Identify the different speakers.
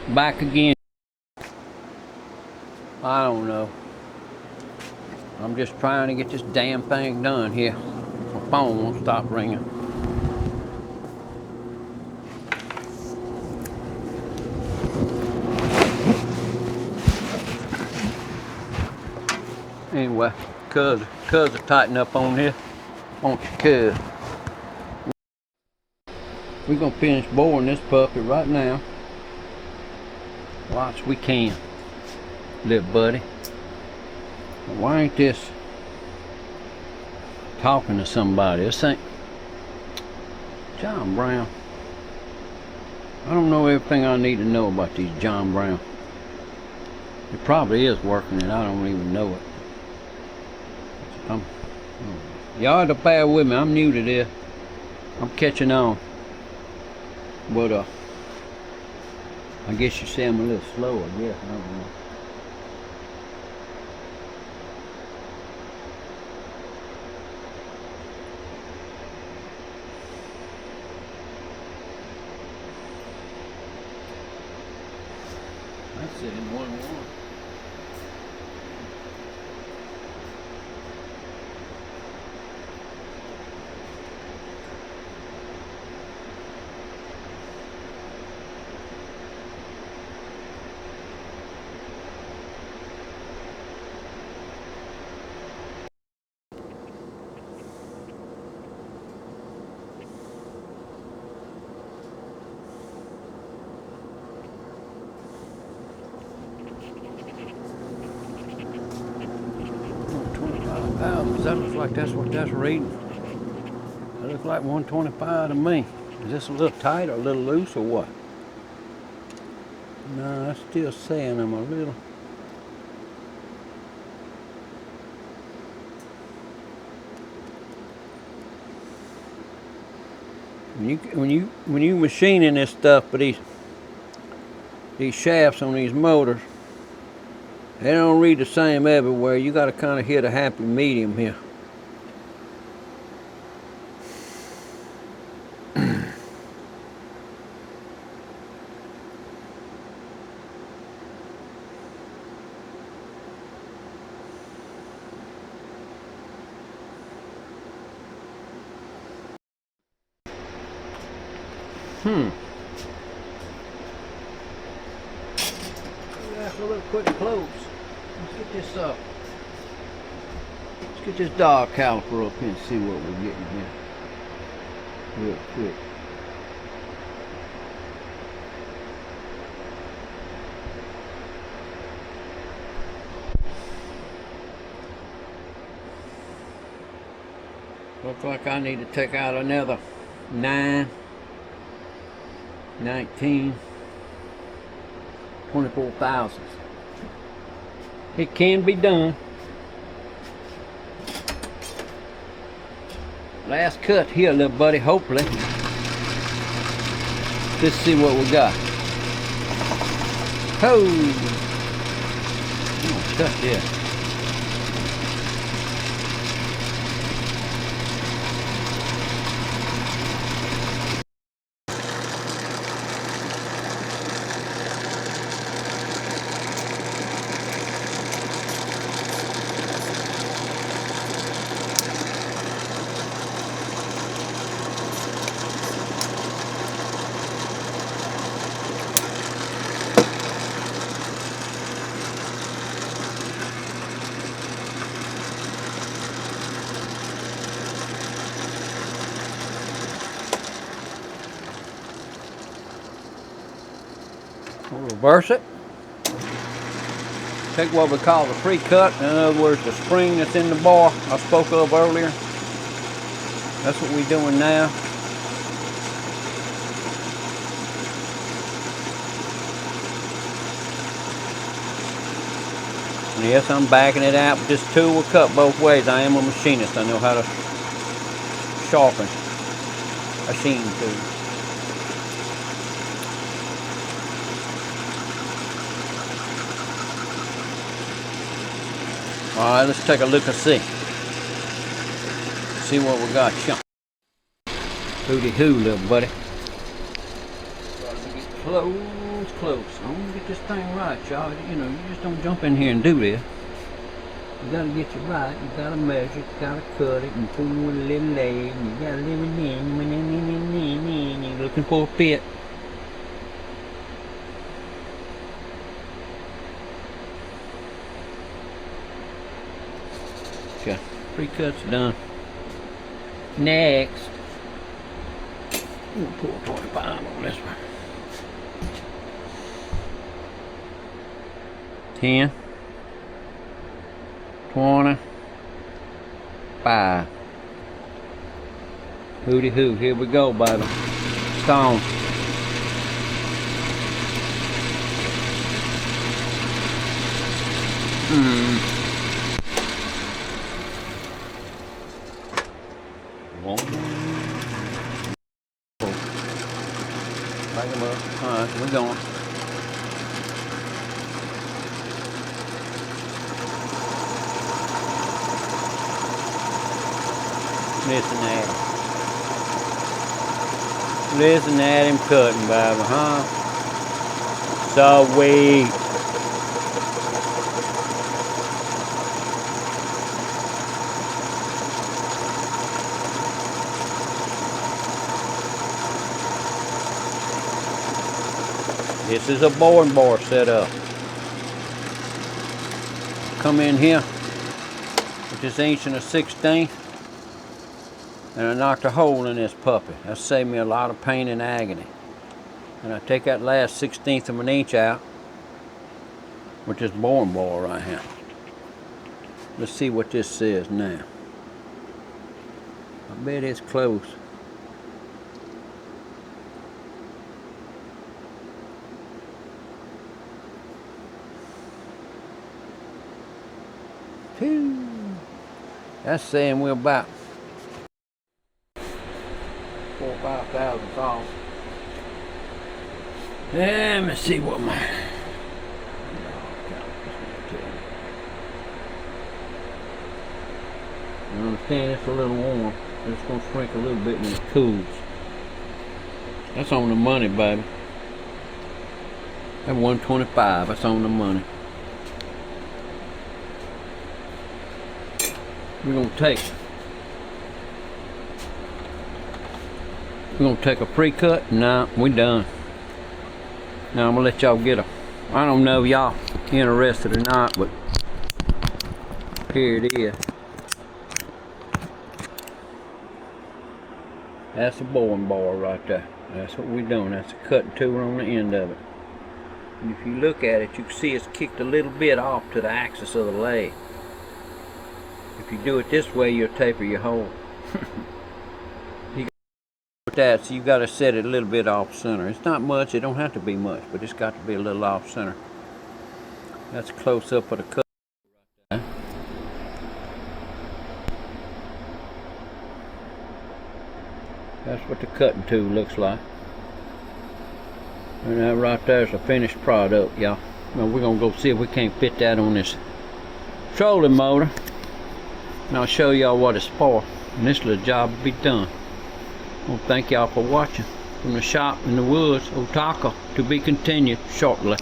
Speaker 1: Back again. I don't know. I'm just trying to get this damn thing done here. My phone won't stop ringing. Anyway, cuz are tighten up on here. Won't you, cuz? We're gonna finish boring this puppy right now. Watch we can, little buddy. Why ain't this talking to somebody? This ain't John Brown. I don't know everything I need to know about these John Brown. It probably is working and I don't even know it. Y'all have to bear with me. I'm new to this. I'm catching on. But I guess you say I'm a little slow, I guess. I don't know. That's it in 1-1. That looks like that's what that's reading. That looks like 125 to me. Is this a little tight or a little loose or what? No, I'm still saying I'm a little. When you machining this stuff, but these shafts on these motors, they don't read the same everywhere. You got to kind of hit a happy medium here. That's a little quick close. Let's get this up. Let's get this dog caliper up here and see what we're getting here. Real quick. Looks like I need to take out another 9, 19, 24 thousandths. It can be done. Last cut here, little buddy, hopefully. Let's see what we got. Oh! Cut this. We'll reverse it. Take what we call the pre-cut, in other words the spring that's in the bar I spoke of earlier. That's what we're doing now. And yes, I'm backing it out, but this tool will cut both ways. I am a machinist. I know how to sharpen a machine tool. Alright, let's take a look and see. See what we got here. Hooty hoo, little buddy. Get close close. I want to get this thing right, y'all. You know, you just don't jump in here and do this. You gotta get it right. You gotta measure it. You gotta cut it and pull with a little leg. You gotta leave it in. You're looking for a fit. Okay, pre-cut's done. Next, we'll pull 25 on this one. 10, 25. Hooty hoo, here we go, baby. Stone. Bring them up. Alright, we're going. Listen at him. Listen at him cutting, baby, huh? Sweet. This is a boring bar setup. Come in here with this 1/16", and I knocked a hole in this puppy. That saved me a lot of pain and agony. And I take that last 1/16 of an inch out with this boring bar right here. Let's see what this says now. I bet it's close. That's saying we're about 4,000 or 5,000 off. Let me see what my... I understand it's a little warm. It's going to shrink a little bit when it cools. That's on the money, baby. That 125, that's on the money. We're gonna take a pre-cut. Nah, we done. Now I'm gonna let y'all get a, I don't know if y'all interested or not, but here it is. That's a boring bar right there. That's what we're doing. That's a cutting tool on the end of it. And if you look at it, you can see it's kicked a little bit off to the axis of the lathe. If you do it this way, you'll taper your hole. You got that, so you got to set it a little bit off center. It's not much, it don't have to be much, but it's got to be a little off center. That's a close up of the cut. That's what the cutting tool looks like. And that right there is a finished product, y'all. Now we're gonna go see if we can't fit that on this trolling motor. And I'll show y'all what it's for. And this little job will be done. Well, thank y'all for watching. From the shop in the woods, Otaka, to be continued shortly.